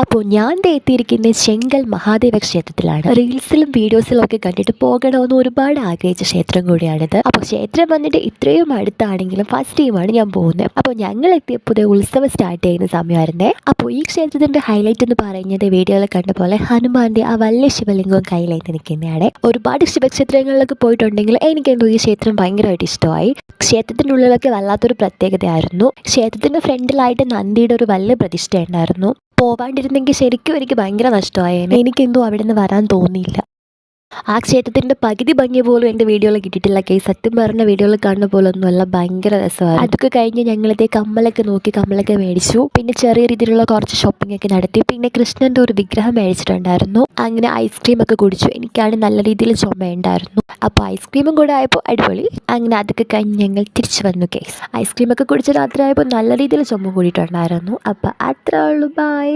അപ്പോൾ ഞാൻ എത്തിയിരിക്കുന്ന ചെങ്കൽ മഹാദേവ ക്ഷേത്രത്തിലാണ്. റീൽസിലും വീഡിയോസിലും ഒക്കെ കണ്ടിട്ട് പോകണമെന്ന് ഒരുപാട് ആഗ്രഹിച്ച ക്ഷേത്രം കൂടിയാണിത്. അപ്പോൾ ക്ഷേത്രം വന്നിട്ട് ഇത്രയും അടുത്താണെങ്കിലും ഫസ്റ്റ് ടൈമാണ് ഞാൻ പോകുന്നത്. അപ്പോൾ ഞങ്ങൾ എത്തിയപ്പോൾ ഉത്സവം സ്റ്റാർട്ട് ചെയ്യുന്ന സമയമായിരുന്നേ. അപ്പോൾ ഈ ക്ഷേത്രത്തിന്റെ ഹൈലൈറ്റ് എന്ന് പറയുന്നത് വീഡിയോയിൽ കണ്ട പോലെ ഹനുമാന്റെ ആ വലിയ ശിവലിംഗവും കയ്യിലേന്തി നിൽക്കുന്നതാണ്. ഒരുപാട് ശിവക്ഷേത്രങ്ങളിലൊക്കെ പോയിട്ടുണ്ടെങ്കിൽ എനിക്കെന്തോ ഈ ക്ഷേത്രം ഭയങ്കരമായിട്ട് ഇഷ്ടമായി. ക്ഷേത്രത്തിൻ്റെ ഉള്ളിലൊക്കെ വല്ലാത്തൊരു പ്രത്യേകതയായിരുന്നു. ക്ഷേത്രത്തിന്റെ ഫ്രണ്ടിലായിട്ട് നന്ദിയുടെ ഒരു വലിയ പ്രതിഷ്ഠ ഉണ്ടായിരുന്നു. പോവാണ്ടിരുന്നെങ്കിൽ ശരിക്കും എനിക്ക് ഭയങ്കര നഷ്ടമായേനെ. എനിക്കെന്തോ അവിടെ നിന്ന് വരാൻ തോന്നിയില്ല. ആ ക്ഷേത്രത്തിൻ്റെ പകുതി ഭംഗി പോലും എൻ്റെ വീഡിയോയിൽ കിട്ടിയിട്ടില്ല. സത്യം പറഞ്ഞ വീഡിയോയിൽ കാണുന്ന പോലെ ഒന്നുമല്ല, ഭയങ്കര രസമായിരുന്നു. അതൊക്കെ കഴിഞ്ഞ് ഞങ്ങളിതേ കമ്മലൊക്കെ നോക്കി കമ്മലൊക്കെ മേടിച്ചു. പിന്നെ ചെറിയ രീതിയിലുള്ള കുറച്ച് ഷോപ്പിംഗ് ഒക്കെ നടത്തി. പിന്നെ കൃഷ്ണൻ്റെ ഒരു വിഗ്രഹം മേടിച്ചിട്ടുണ്ടായിരുന്നു. അങ്ങനെ ഐസ്ക്രീം ഒക്കെ കുടിച്ചു. എനിക്കാണ് നല്ല രീതിയിൽ ചുമയുണ്ടായിരുന്നു. അപ്പോൾ ഐസ്ക്രീമും കൂടെ ആയപ്പോൾ അടിപൊളി. അങ്ങനെ അതൊക്കെ കഴിഞ്ഞ് ഞങ്ങൾ തിരിച്ചു വന്നു. ഐസ്ക്രീമൊക്കെ കുടിച്ച് രാത്രി ആയപ്പോൾ നല്ല രീതിയിൽ ചുമ കൂടിയിട്ടുണ്ടായിരുന്നു. അപ്പോൾ അത്രേ ഉള്ളൂ. ബൈ.